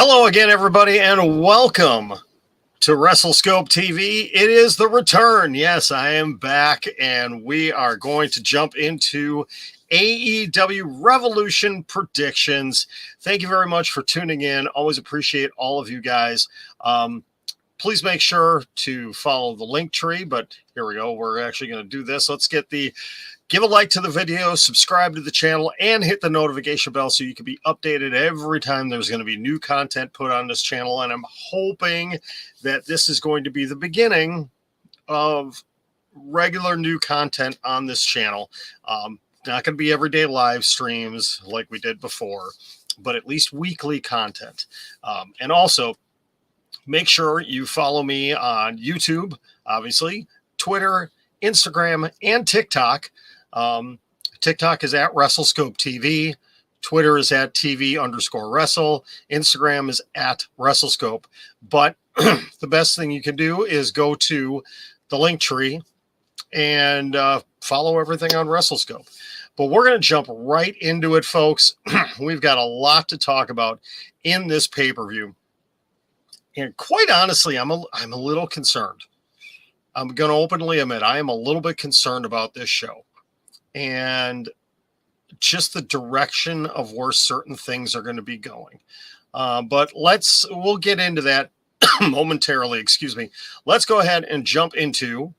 Hello again, everybody, and welcome to WrestleScope TV. It is the return. Yes, I am back, and we are going to jump into AEW Revolution Predictions. Thank you very much for tuning in. Always appreciate all of you guys. Please make sure to follow the link tree, but here we go. We're actually going to do this. Let's give a like to the video, subscribe to the channel, and hit the notification bell so you can be updated every time there's going to be new content put on this channel. And I'm hoping that this is going to be the beginning of regular new content on this channel. Not going to be everyday live streams like we did before, but at least weekly content. And also, make sure you follow me on YouTube, obviously, Twitter, Instagram, and TikTok. TikTok is at WrestleScope TV. Twitter is at TV_Wrestle. Instagram is at WrestleScope. But the best thing you can do is go to the link tree and follow everything on WrestleScope. But we're going to jump right into it, folks. We've got a lot to talk about in this pay-per-view. And quite honestly, I'm a little concerned. I'm going to openly admit I am a little bit concerned about this show and just the direction of where certain things are going to be going. But we'll get into that momentarily. Excuse me. Let's go ahead and jump into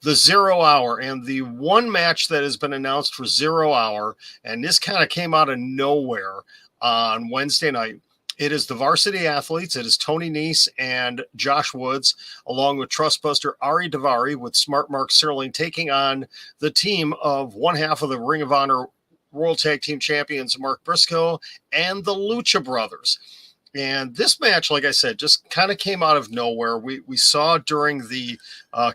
the 0 Hour and the one match that has been announced for 0 Hour. And this kind of came out of nowhere on Wednesday night. It is the Varsity Athletes. It is Tony Nese and Josh Woods, along with Trustbuster Ari Daivari with Smart Mark Sterling, taking on the team of one half of the Ring of Honor World Tag Team Champions, Mark Briscoe, and the Lucha Brothers. And this match, like I said, just kind of came out of nowhere. We saw during the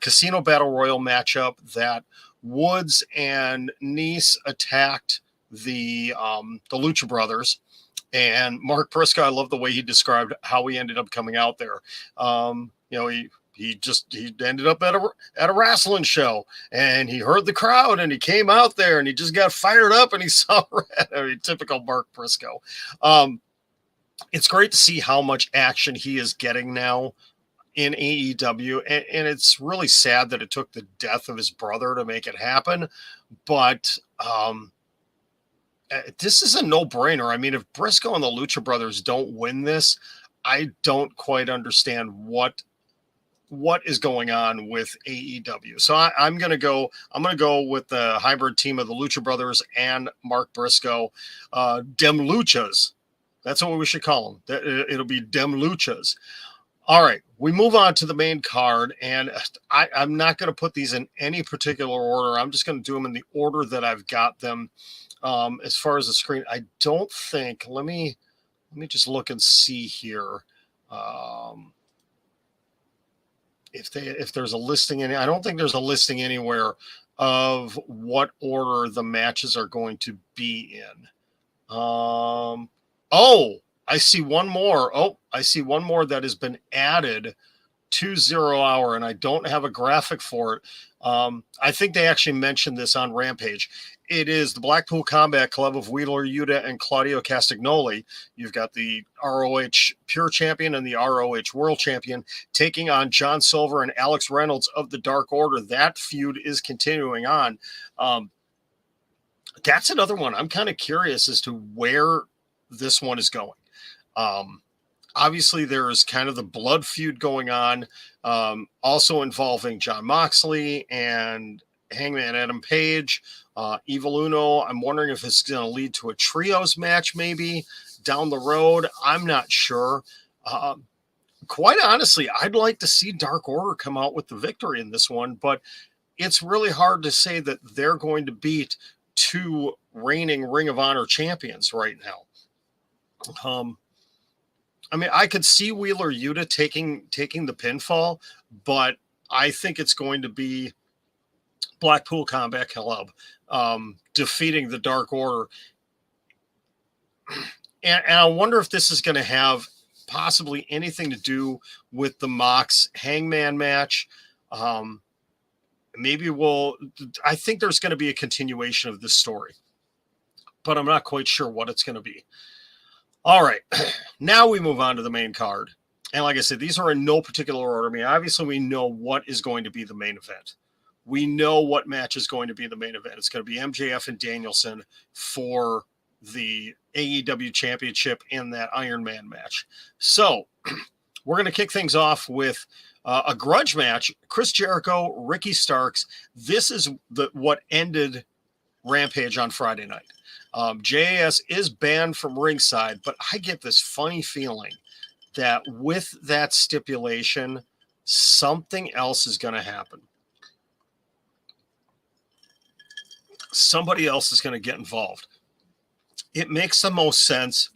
Casino Battle Royal matchup that Woods and Nese attacked the Lucha Brothers. And Mark Briscoe, I love the way he described how he ended up coming out there. He ended up at a wrestling show, and he heard the crowd, and he came out there, and he just got fired up, and he saw red. I mean, typical Mark Briscoe. It's great to see how much action he is getting now in AEW, and it's really sad that it took the death of his brother to make it happen, but this is a no-brainer. I mean, if Briscoe and the Lucha Brothers don't win this, I don't quite understand what is going on with AEW. So I'm going to go with the hybrid team of the Lucha Brothers and Mark Briscoe. Dem Luchas. That's what we should call them. It'll be Dem Luchas. All right, we move on to the main card, and I'm not going to put these in any particular order. I'm just going to do them in the order that I've got them. As far as the screen, I don't think, let me just look and see here. If there's a listing I don't think there's a listing anywhere of what order the matches are going to be in. I see one more. I see one more that has been added to 0 Hour, and I don't have a graphic for it. I think they actually mentioned this on Rampage. It is the Blackpool Combat Club of Wheeler Yuta and Claudio Castagnoli. You've got the ROH Pure Champion and the ROH World Champion taking on John Silver and Alex Reynolds of the Dark Order. That feud is continuing on. That's another one. I'm kind of curious as to where this one is going. Obviously, there is kind of the blood feud going on, also involving Jon Moxley and Hangman Adam Page. Evil Uno, I'm wondering if it's going to lead to a trios match maybe down the road. I'm not sure. Quite honestly, I'd like to see Dark Order come out with the victory in this one, but it's really hard to say that they're going to beat two reigning Ring of Honor champions right now. I mean, I could see Wheeler Yuta taking the pinfall, but I think it's going to be Blackpool Combat Club defeating the Dark Order. And I wonder if this is going to have possibly anything to do with the Mox Hangman match. I think there's going to be a continuation of this story, but I'm not quite sure what it's going to be. All right. Now we move on to the main card. And like I said, these are in no particular order. I mean, obviously, we know what is going to be the main event. We know what match is going to be the main event. It's going to be MJF and Danielson for the AEW Championship in that Iron Man match. So we're going to kick things off with a grudge match. Chris Jericho, Ricky Starks. This is what ended Rampage on Friday night. JAS is banned from ringside, but I get this funny feeling that with that stipulation, something else is going to happen. Somebody else is going to get involved. It makes the most sense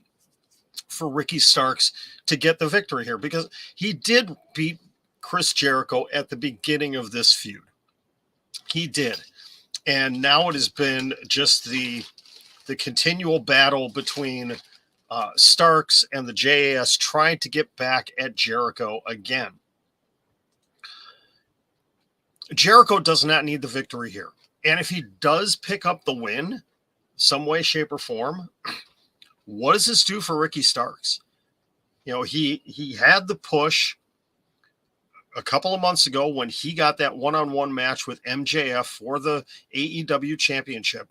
for Ricky Starks to get the victory here because he did beat Chris Jericho at the beginning of this feud. He did. And now it has been just the continual battle between Starks and the JAS trying to get back at Jericho again. Jericho does not need the victory here. And if he does pick up the win, some way, shape, or form, what does this do for Ricky Starks? You know, he had the push a couple of months ago when he got that one-on-one match with MJF for the AEW Championship.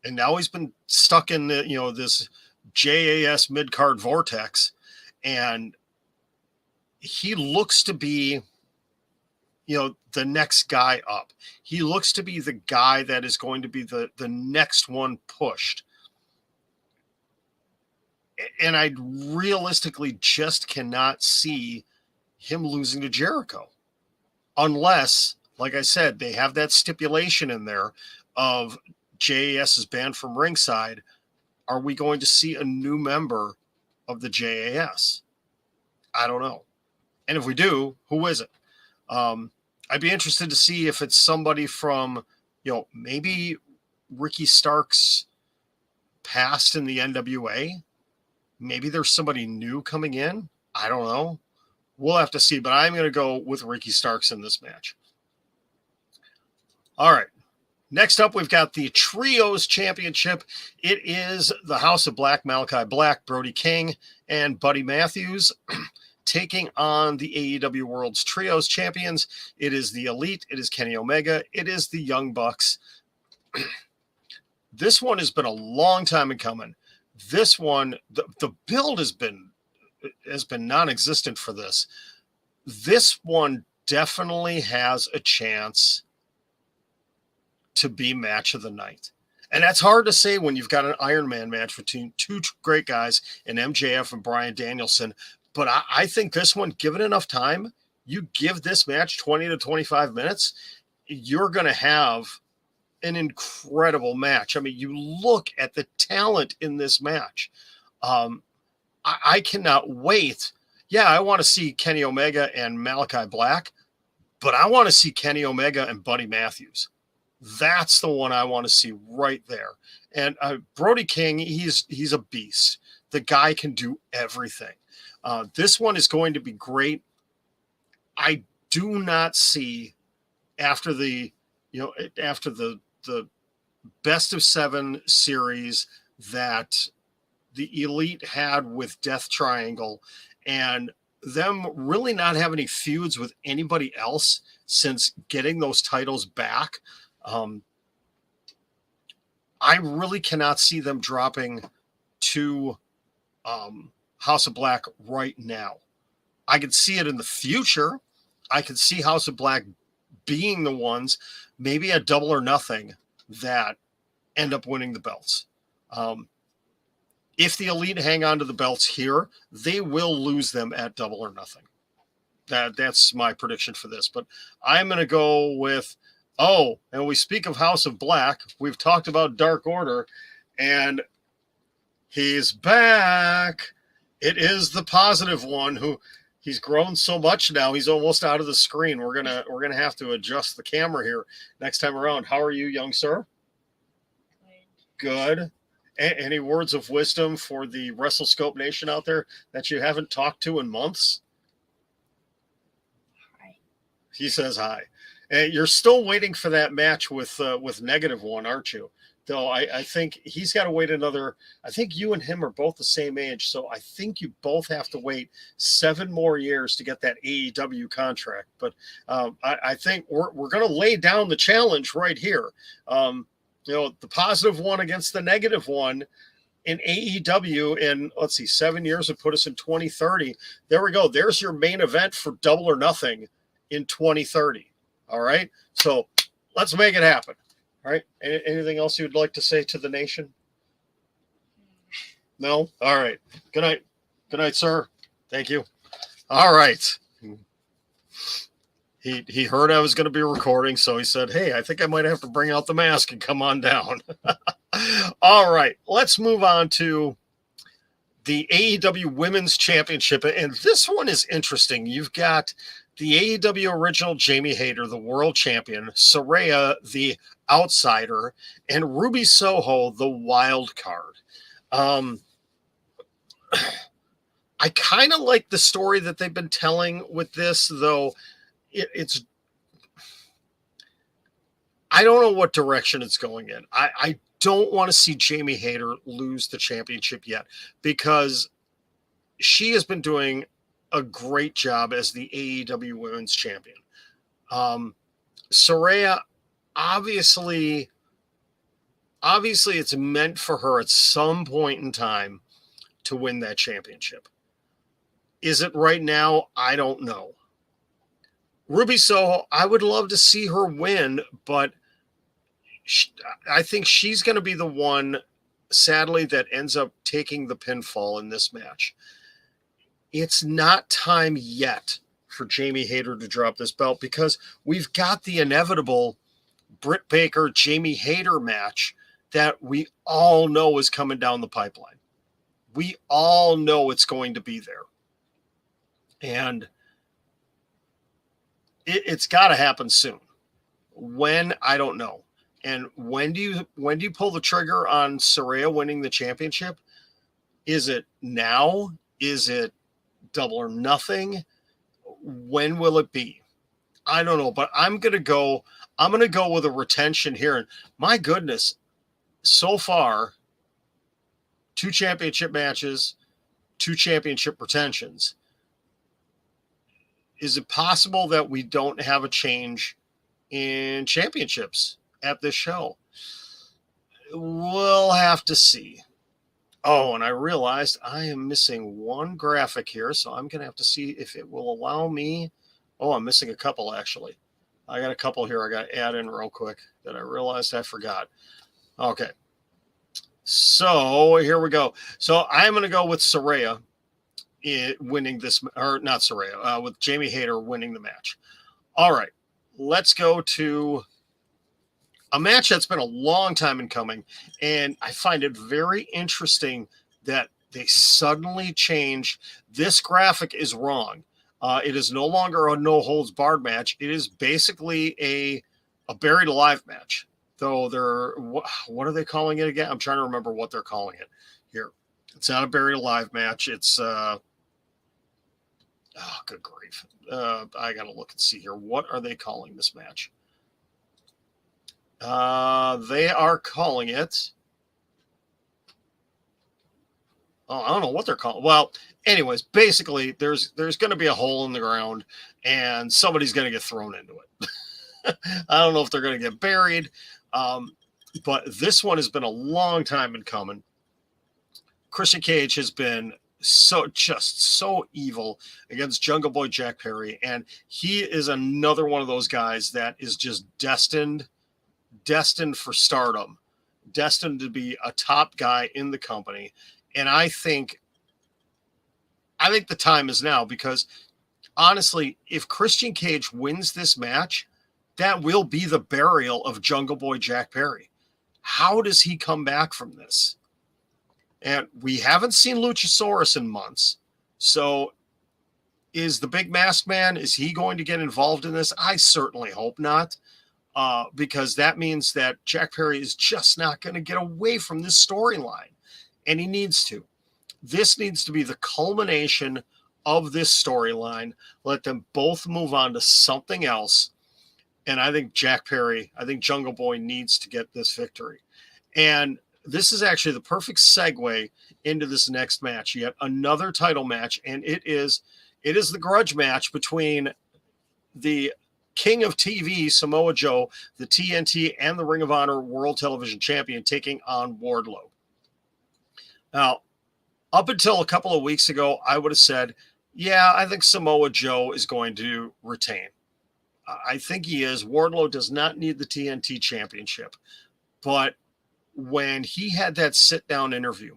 And now he's been stuck in the, this JAS mid-card vortex. And he looks to be, the next guy up. He looks to be the guy that is going to be the next one pushed. And I realistically just cannot see him losing to Jericho. Unless, like I said, they have that stipulation in there of JAS is banned from ringside. Are we going to see a new member of the JAS? I don't know. And if we do, who is it? I'd be interested to see if it's somebody from, maybe Ricky Starks' past in the NWA. Maybe there's somebody new coming in. I don't know. We'll have to see, but I'm going to go with Ricky Starks in this match. All right. Next up, we've got the Trios Championship. It is the House of Black, Malakai Black, Brody King, and Buddy Matthews taking on the AEW World's Trios Champions. It is the Elite. It is Kenny Omega. It is the Young Bucks. This one has been a long time in coming. This one, the build has been non-existent for this. This one definitely has a chance to be match of the night. And that's hard to say when you've got an Iron Man match between two great guys in MJF and Bryan Danielson. But I think this one, given enough time, you give this match 20 to 25 minutes, you're going to have an incredible match. I mean, you look at the talent in this match. I cannot wait. Yeah, I want to see Kenny Omega and Malakai Black, but I want to see Kenny Omega and Buddy Matthews. That's the one I want to see right there. And Brody King, he's a beast. The guy can do everything. This one is going to be great. I do not see after the best of 7 series that the Elite had with Death Triangle and them really not have any feuds with anybody else since getting those titles back. I really cannot see them dropping to House of Black right now. I could see it in the future. I could see House of Black being the ones, maybe a Double or Nothing, that end up winning the belts. If the Elite hang on to the belts here, they will lose them at Double or Nothing. That's my prediction for this. But I'm going to go with, and we speak of House of Black. We've talked about Dark Order, and he's back. It is the positive one who he's grown so much now. He's almost out of the screen. We're gonna have to adjust the camera here next time around. How are you, young sir? Good. Any words of wisdom for the WrestleScope Nation out there that you haven't talked to in months? Hi. He says hi. And you're still waiting for that match with -1, aren't you? Though I think he's got to wait another. I think you and him are both the same age, so I think you both have to wait 7 more years to get that AEW contract. But I think we're going to lay down the challenge right here. The positive one against the -1 in AEW in, let's see, 7 years would put us in 2030. There we go. There's your main event for Double or Nothing in 2030. All right. So let's make it happen. All right. Anything else you'd like to say to the nation? No? All right. Good night. Good night, sir. Thank you. All right. He heard I was going to be recording, so he said, hey, I think I might have to bring out the mask and come on down. All right. Let's move on to the AEW Women's Championship. And this one is interesting. You've got the AEW original Jamie Hayter, the world champion, Saraya, the outsider, and Ruby Soho, the wild card. I kind of like the story that they've been telling with this, though it's I don't know what direction it's going in. I don't want to see Jamie Hayter lose the championship yet, because she has been doing a great job as the AEW Women's Champion. Saraya, obviously it's meant for her at some point in time to win that championship. Is it right now? I don't know. Ruby Soho, I would love to see her win, but I think she's going to be the one, sadly, that ends up taking the pinfall in this match. It's not time yet for Jamie Hayter to drop this belt, because we've got the inevitable Britt Baker, Jamie Hayter match that we all know is coming down the pipeline. We all know it's going to be there. And it's got to happen soon. When, I don't know. And when do you pull the trigger on Saraya winning the championship? Is it now? Is it Double or Nothing? When will it be? I don't know, but I'm going to go with a retention here. And my goodness, so far, 2 championship matches, 2 championship retentions. Is it possible that we don't have a change in championships at this show? We'll have to see. Oh, and I realized I am missing one graphic here, so I'm going to have to see if it will allow me. Oh, I'm missing a couple, actually. I got a couple here I got to add in real quick that I realized I forgot. Okay. So here we go. So I'm going to go with Saraya winning this, or not Saraya, with Jamie Hayter winning the match. All right. Let's go to a match that's been a long time in coming, and I find it very interesting that they suddenly changed. This graphic is wrong. It is no longer a no-holds-barred match. It is basically a buried alive match. Though what are they calling it again? I'm trying to remember what they're calling it here. It's not a buried alive match. It's oh, good grief. I got to look and see here. What are they calling this match? They are calling it. Oh, I don't know what they're calling. Well, anyways, basically, there's going to be a hole in the ground, and somebody's going to get thrown into it. I don't know if they're going to get buried, but this one has been a long time in coming. Christian Cage has been so evil against Jungle Boy Jack Perry, and he is another one of those guys that is just destined for stardom, destined to be a top guy in the company. And I think the time is now, because honestly, if Christian Cage wins this match, that will be the burial of Jungle Boy Jack Perry. How does he come back from this? And we haven't seen Luchasaurus in months. So is the big masked man, is he going to get involved in this? I certainly hope not. Because that means that Jack Perry is just not going to get away from this storyline. And he needs to. This needs to be the culmination of this storyline. Let them both move on to something else. And I think Jungle Boy needs to get this victory. And this is actually the perfect segue into this next match, yet another title match. And it is the grudge match between the King of TV, Samoa Joe, the TNT and the Ring of Honor World Television Champion, taking on Wardlow. Now, up until a couple of weeks ago, I would have said, yeah, I think Samoa Joe is going to retain. I think he is. Wardlow does not need the TNT Championship. But when he had that sit-down interview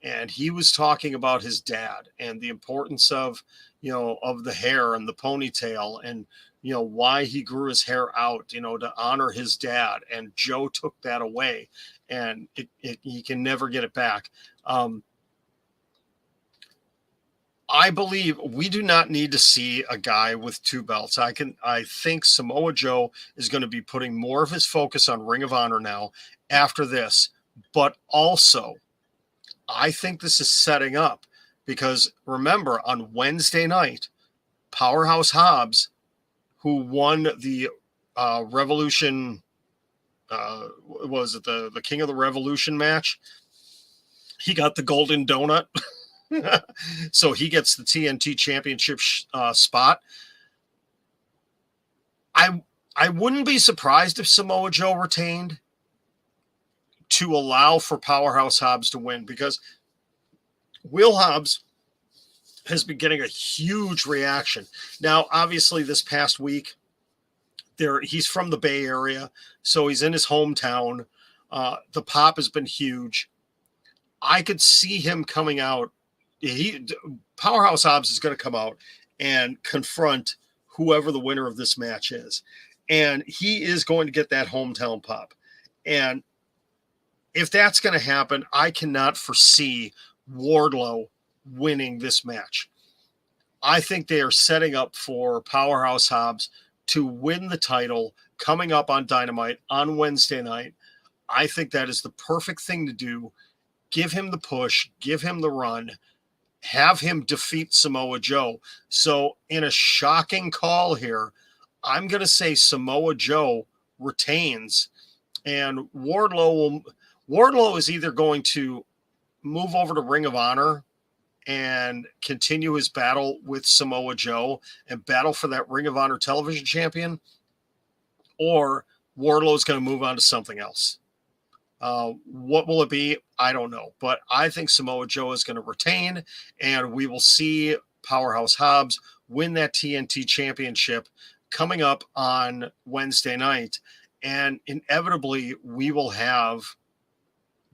and he was talking about his dad and the importance of, of the hair and the ponytail and, why he grew his hair out, to honor his dad. And Joe took that away and he can never get it back. I believe we do not need to see a guy with two belts. I think Samoa Joe is going to be putting more of his focus on Ring of Honor now after this, but also I think this is setting up because remember on Wednesday night, Powerhouse Hobbs, who won the Revolution, was it the King of the Revolution match? He got the golden donut. So he gets the TNT Championship spot. I wouldn't be surprised if Samoa Joe retained to allow for Powerhouse Hobbs to win because Will Hobbs has been getting a huge reaction. Now, obviously, this past week, he's from the Bay Area, so he's in his hometown. The pop has been huge. I could see him coming out. Powerhouse Hobbs is going to come out and confront whoever the winner of this match is. And he is going to get that hometown pop. And if that's going to happen, I cannot foresee Wardlow winning this match. I think they are setting up for Powerhouse Hobbs to win the title coming up on Dynamite on Wednesday night. I think that is the perfect thing to do. Give him the push, give him the run, have him defeat Samoa Joe. So in a shocking call here, I'm going to say Samoa Joe retains and Wardlow is either going to move over to Ring of Honor and continue his battle with Samoa Joe and battle for that Ring of Honor television champion, or Wardlow is going to move on to something else. What will it be? I don't know. But I think Samoa Joe is going to retain, and we will see Powerhouse Hobbs win that TNT championship coming up on Wednesday night. And inevitably, we will have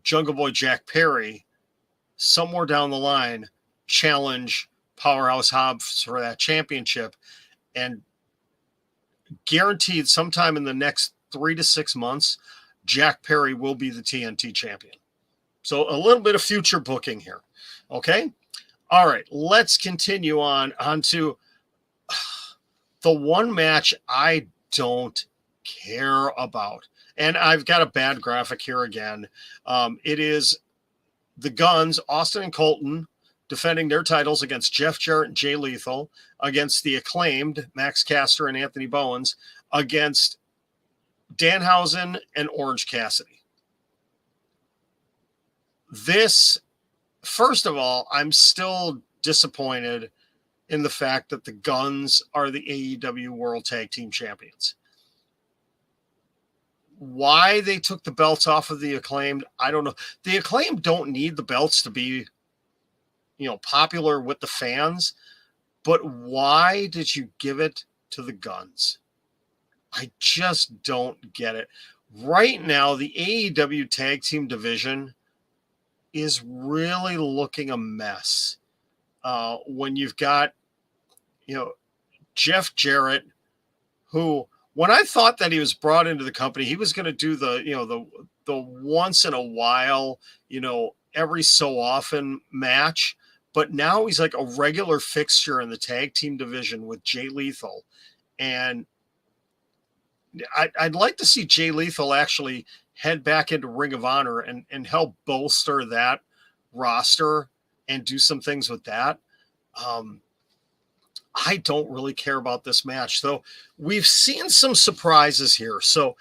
Jungle Boy Jack Perry somewhere down the line challenge Powerhouse Hobbs for that championship. And guaranteed sometime in the next 3 to 6 months, Jack Perry will be the TNT champion. So a little bit of future booking here. Okay. All right. Let's continue on to the one match I don't care about. And I've got a bad graphic here again. It is the Guns, Austin and Colton, defending their titles against Jeff Jarrett and Jay Lethal, against the Acclaimed, Max Caster and Anthony Bowens, against Danhausen and Orange Cassidy. This, first of all, I'm still disappointed in the fact that the Guns are the AEW World Tag Team Champions. Why they took the belts off of the Acclaimed, I don't know. The Acclaimed don't need the belts to be, popular with the fans, but why did you give it to the Guns? I just don't get it. Right now, the AEW Tag Team division is really looking a mess. When you've got, Jeff Jarrett, who, when I thought that he was brought into the company, he was going to do the once in a while, every so often match. But now he's like a regular fixture in the tag team division with Jay Lethal. And I'd like to see Jay Lethal actually head back into Ring of Honor and help bolster that roster and do some things with that. I don't really care about this match, though. We've seen some surprises here. So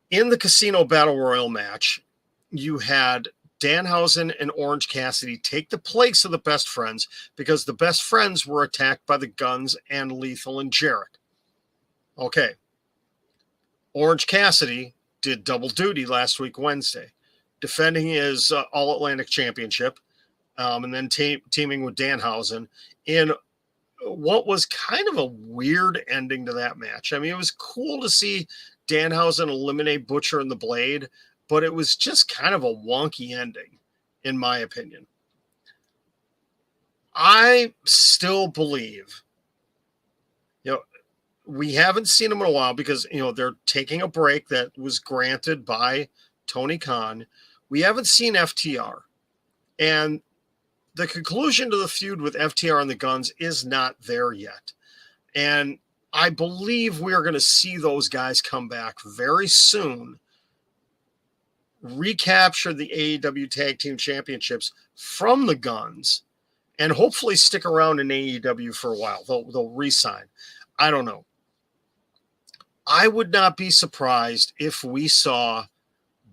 in the Casino Battle Royal match, you had Danhausen and Orange Cassidy take the place of the Best Friends because the Best Friends were attacked by the Guns and Lethal and Jarrett. Okay. Orange Cassidy did double duty last week, Wednesday, defending his All-Atlantic Championship and then teaming with Danhausen in what was kind of a weird ending to that match. I mean, it was cool to see Danhausen eliminate Butcher and the Blade, but it was just kind of a wonky ending, in my opinion. I still believe, we haven't seen them in a while because, they're taking a break that was granted by Tony Khan. We haven't seen FTR. And the conclusion to the feud with FTR and the Guns is not there yet. And I believe we are going to see those guys come back very soon, recapture the AEW Tag Team Championships from the Guns, and hopefully stick around in AEW for a while. They'll re-sign. I don't know. I would not be surprised if we saw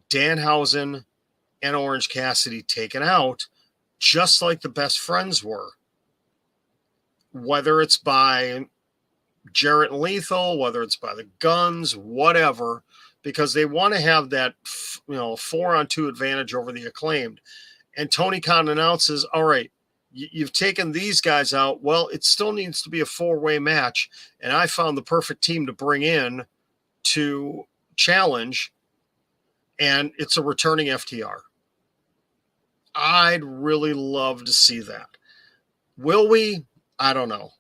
Danhausen and Orange Cassidy taken out just like the Best Friends were. Whether it's by Jarrett and Lethal, whether it's by the Guns, whatever, because they want to have that 4-on-2 advantage over the Acclaimed. And Tony Khan announces, all right, you've taken these guys out. Well, it still needs to be a 4-way match. And I found the perfect team to bring in to challenge. And it's a returning FTR. I'd really love to see that. Will we? I don't know.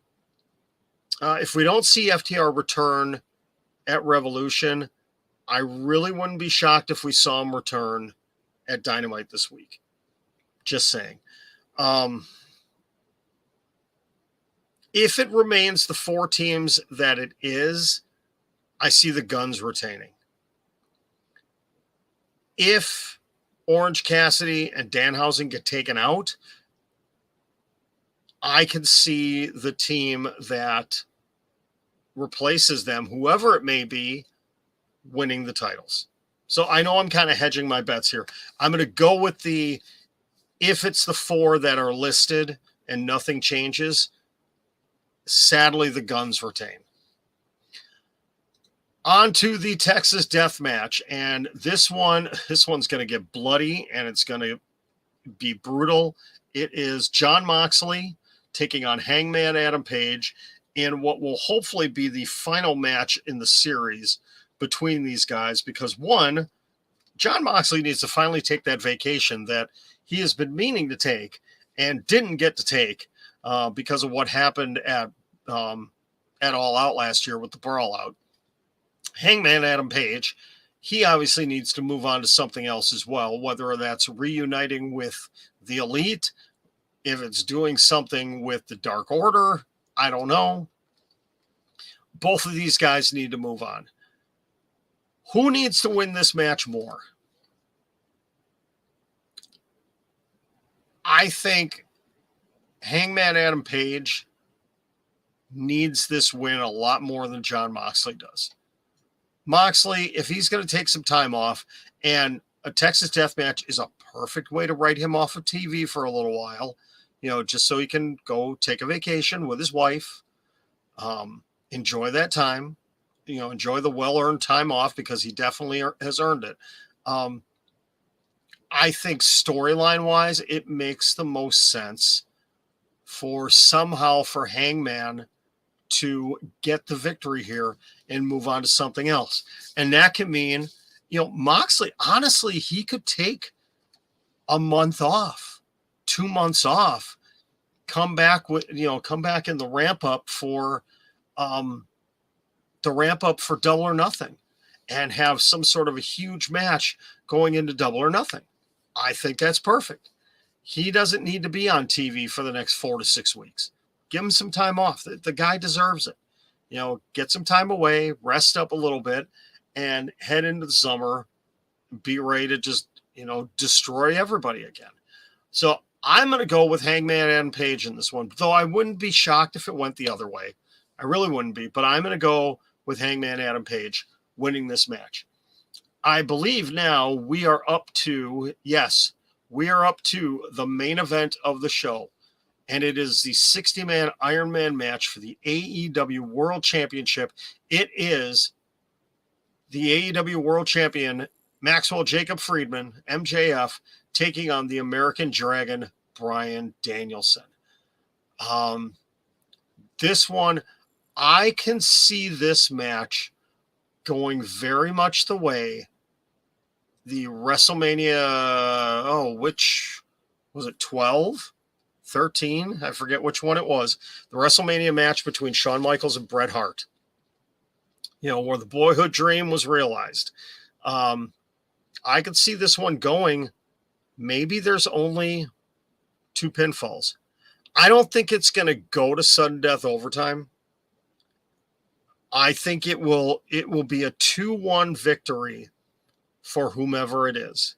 If we don't see FTR return at Revolution, I really wouldn't be shocked if we saw him return at Dynamite this week. Just saying. If it remains the 4 teams that it is, I see the Guns retaining. If Orange Cassidy and Danhausen get taken out, I can see the team that replaces them, whoever it may be, winning the titles. So I know I'm kind of hedging my bets here. I'm going to go with if it's the 4 that are listed and nothing changes, sadly, the Guns retain. On to the Texas Death Match, and this one's going to get bloody, and it's going to be brutal. It is Jon Moxley taking on Hangman Adam Page in what will hopefully be the final match in the series between these guys, because one, Jon Moxley needs to finally take that vacation that he has been meaning to take and didn't get to take because of what happened at All Out last year with the Brawl Out. Hangman Adam Page, he obviously needs to move on to something else as well, whether that's reuniting with the Elite, if it's doing something with the Dark Order, I don't know. Both of these guys need to move on. Who needs to win this match more? I think Hangman Adam Page needs this win a lot more than Jon Moxley does. Moxley, if he's going to take some time off, and a Texas Death Match is a perfect way to write him off of TV for a little while, just so he can go take a vacation with his wife, enjoy that time, enjoy the well-earned time off because he definitely has earned it. I think storyline-wise, it makes the most sense for Hangman to get the victory here and move on to something else. And that can mean, Moxley, honestly, he could take a month off, 2 months off, come back in the ramp up for Double or Nothing and have some sort of a huge match going into Double or Nothing. I think that's perfect. He doesn't need to be on TV for the next 4 to 6 weeks. Give him some time off. The guy deserves it. Get some time away, rest up a little bit, and head into the summer, be ready to just, destroy everybody again. So I'm going to go with Hangman Adam Page in this one, though I wouldn't be shocked if it went the other way. I really wouldn't be, but I'm going to go with Hangman Adam Page winning this match. I believe now we are up to the main event of the show, and it is the 60-man Iron Man match for the AEW World Championship. It is the AEW World Champion Maxwell Jacob Friedman, MJF, taking on the American Dragon, Bryan Danielson. This one, I can see this match going very much the way the WrestleMania, which was it, 12? 13? I forget which one it was. The WrestleMania match between Shawn Michaels and Bret Hart. Where the boyhood dream was realized. I could see this one going, maybe there's only 2 pinfalls. I don't think it's going to go to sudden death overtime. I think it will be a 2-1 victory for whomever it is.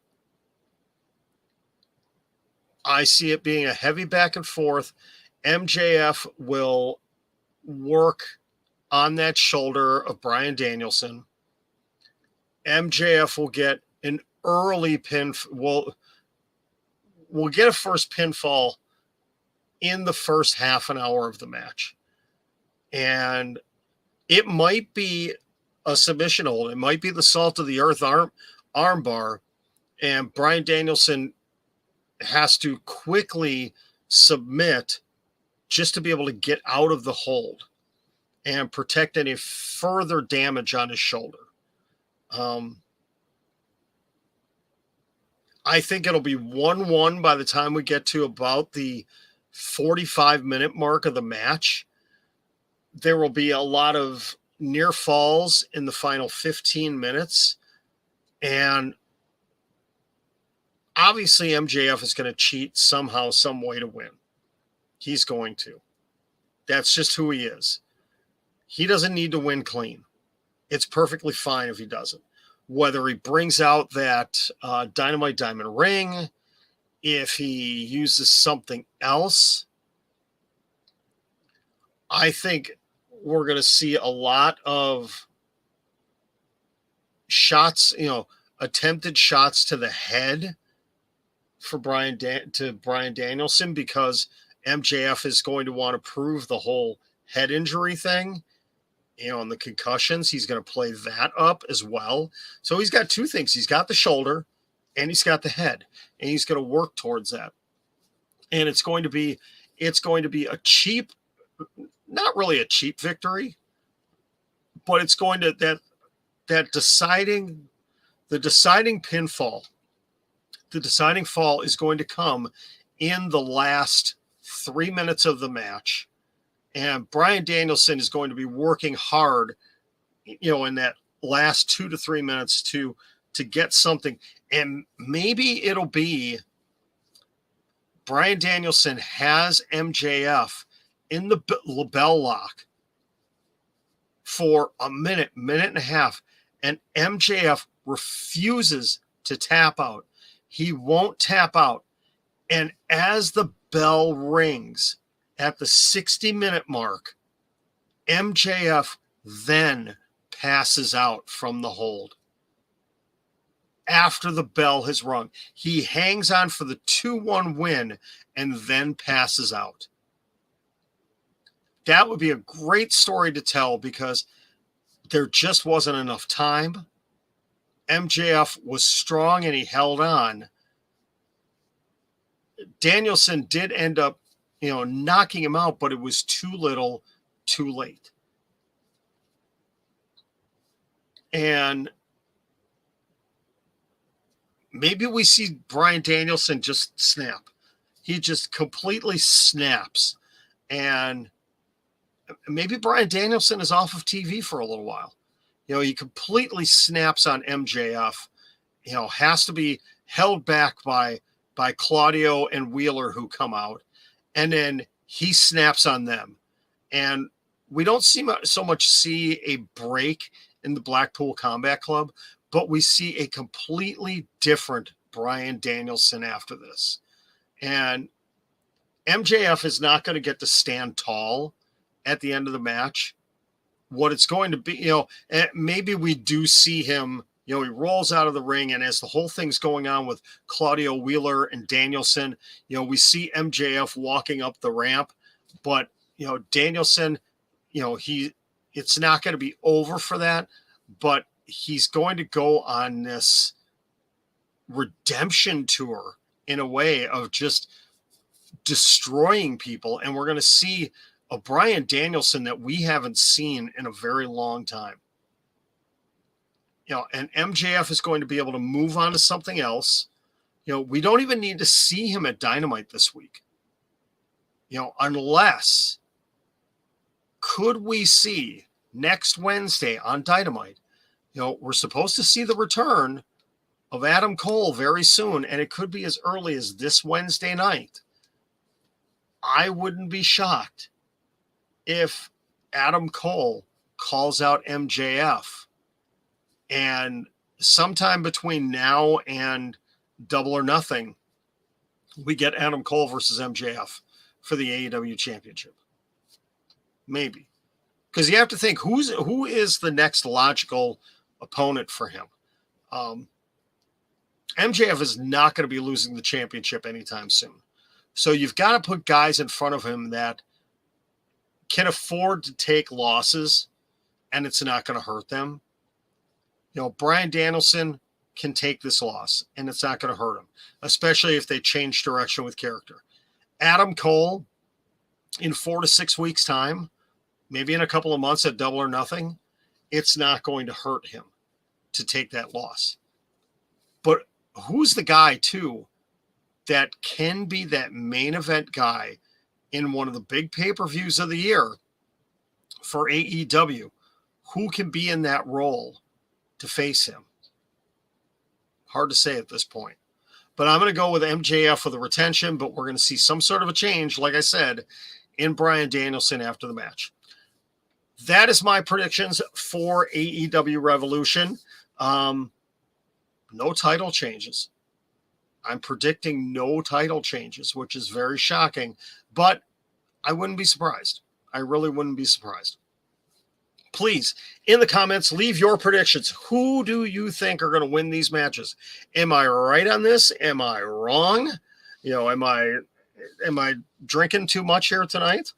I see it being a heavy back and forth. MJF will work on that shoulder of Bryan Danielson. MJF will get an early pin. We'll get a first pinfall in the first half an hour of the match. And it might be a submission hold. It might be the salt of the earth arm bar. And Bryan Danielson has to quickly submit just to be able to get out of the hold and protect any further damage on his shoulder. I think it'll be 1-1 by the time we get to about the 45-minute mark of the match. There will be a lot of near falls in the final 15 minutes. And obviously MJF is going to cheat somehow, some way to win. He's going to. That's just who he is. He doesn't need to win clean. It's perfectly fine if he doesn't. Whether he brings out that Dynamite Diamond ring, if he uses something else, I think we're going to see a lot of shots, attempted shots to the head for Bryan Danielson, because MJF is going to want to prove the whole head injury thing, and the concussions. He's going to play that up as well. So he's got 2 things. He's got the shoulder and he's got the head, and he's going to work towards that. And it's going to be a cheap, not really a cheap victory, but it's going to the deciding pinfall. The deciding fall is going to come in the last 3 minutes of the match. And Bryan Danielson is going to be working hard, in that last 2 to 3 minutes to get something. And maybe it'll be Bryan Danielson has MJF in the bell lock for a minute and a half, and MJF refuses to tap out. He won't tap out. And as the bell rings at the 60-minute mark, MJF then passes out from the hold. After the bell has rung, he hangs on for the 2-1 win and then passes out. That would be a great story to tell, because there just wasn't enough time. MJF was strong and he held on. Danielson did end up, knocking him out, but it was too little, too late. And maybe we see Bryan Danielson just snap. He just completely snaps. And maybe Bryan Danielson is off of TV for a little while. He completely snaps on MJF. Has to be held back by Claudio and Wheeler, who come out. And then he snaps on them. And we don't see so much a break in the Blackpool Combat Club, but we see a completely different Bryan Danielson after this. And MJF is not going to get to stand tall at the end of the match. What it's going to be, maybe we do see him, he rolls out of the ring, and as the whole thing's going on with Claudio, Wheeler, and Danielson, we see MJF walking up the ramp, but, Danielson, it's not going to be over for that, but he's going to go on this redemption tour in a way of just destroying people. And we're going to see a Bryan Danielson that we haven't seen in a very long time. And MJF is going to be able to move on to something else. We don't even need to see him at Dynamite this week. Unless, could we see next Wednesday on Dynamite, we're supposed to see the return of Adam Cole very soon, and it could be as early as this Wednesday night. I wouldn't be shocked if Adam Cole calls out MJF, and sometime between now and Double or Nothing, we get Adam Cole versus MJF for the AEW Championship. Maybe. Because you have to think, who is the next logical opponent for him? MJF is not going to be losing the championship anytime soon. So you've got to put guys in front of him that can afford to take losses, and it's not going to hurt them. Bryan Danielson can take this loss, and it's not going to hurt him, especially if they change direction with character. Adam Cole, in 4 to 6 weeks' time, maybe in a couple of months at Double or Nothing, it's not going to hurt him to take that loss. But who's the guy, too, that can be that main event guy in one of the big pay-per-views of the year for AEW? Who can be in that role to face him? Hard to say at this point. But I'm going to go with MJF for the retention, but we're going to see some sort of a change, like I said, in Bryan Danielson after the match. That is my predictions for AEW Revolution. No title changes. I'm predicting no title changes, which is very shocking, but I wouldn't be surprised. I really wouldn't be surprised. Please, in the comments, leave your predictions. Who do you think are going to win these matches? Am I right on this? Am I wrong? Am I drinking too much here tonight?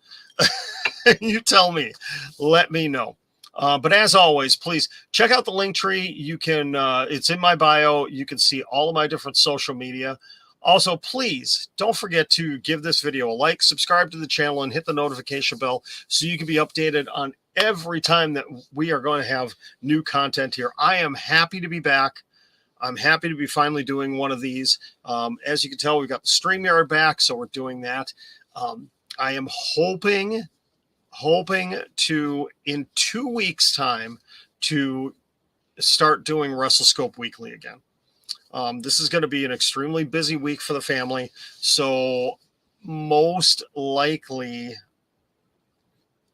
You tell me. Let me know. But as always, please check out the link tree. You can, it's in my bio. You can see all of my different social media. Also, please don't forget to give this video a like, subscribe to the channel, and hit the notification bell so you can be updated on every time that we are going to have new content here. I am happy to be back. I'm happy to be finally doing one of these. As you can tell, we've got the StreamYard back, so we're doing that. I am hoping to, in 2 weeks' time, to start doing WrestleScope Weekly again. This is going to be an extremely busy week for the family, so most likely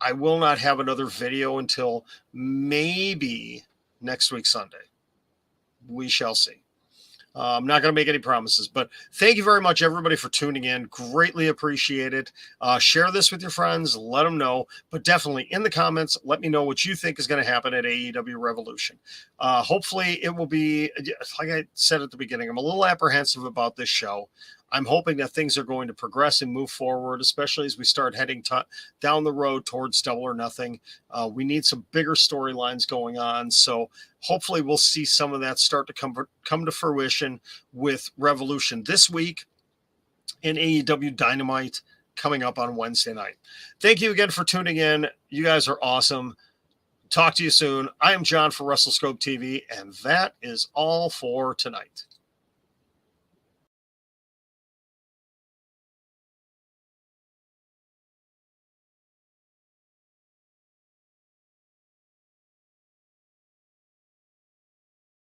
I will not have another video until maybe next week Sunday. We shall see. I'm not going to make any promises, but thank you very much, everybody, for tuning in. Greatly appreciate it. Share this with your friends. Let them know. But definitely in the comments, let me know what you think is going to happen at AEW Revolution. Hopefully it will be, like I said at the beginning, I'm a little apprehensive about this show. I'm hoping that things are going to progress and move forward, especially as we start heading down the road towards Double or Nothing. We need some bigger storylines going on. So hopefully we'll see some of that start to come to fruition with Revolution this week and AEW Dynamite coming up on Wednesday night. Thank you again for tuning in. You guys are awesome. Talk to you soon. I am John for WrestleScope TV, and that is all for tonight.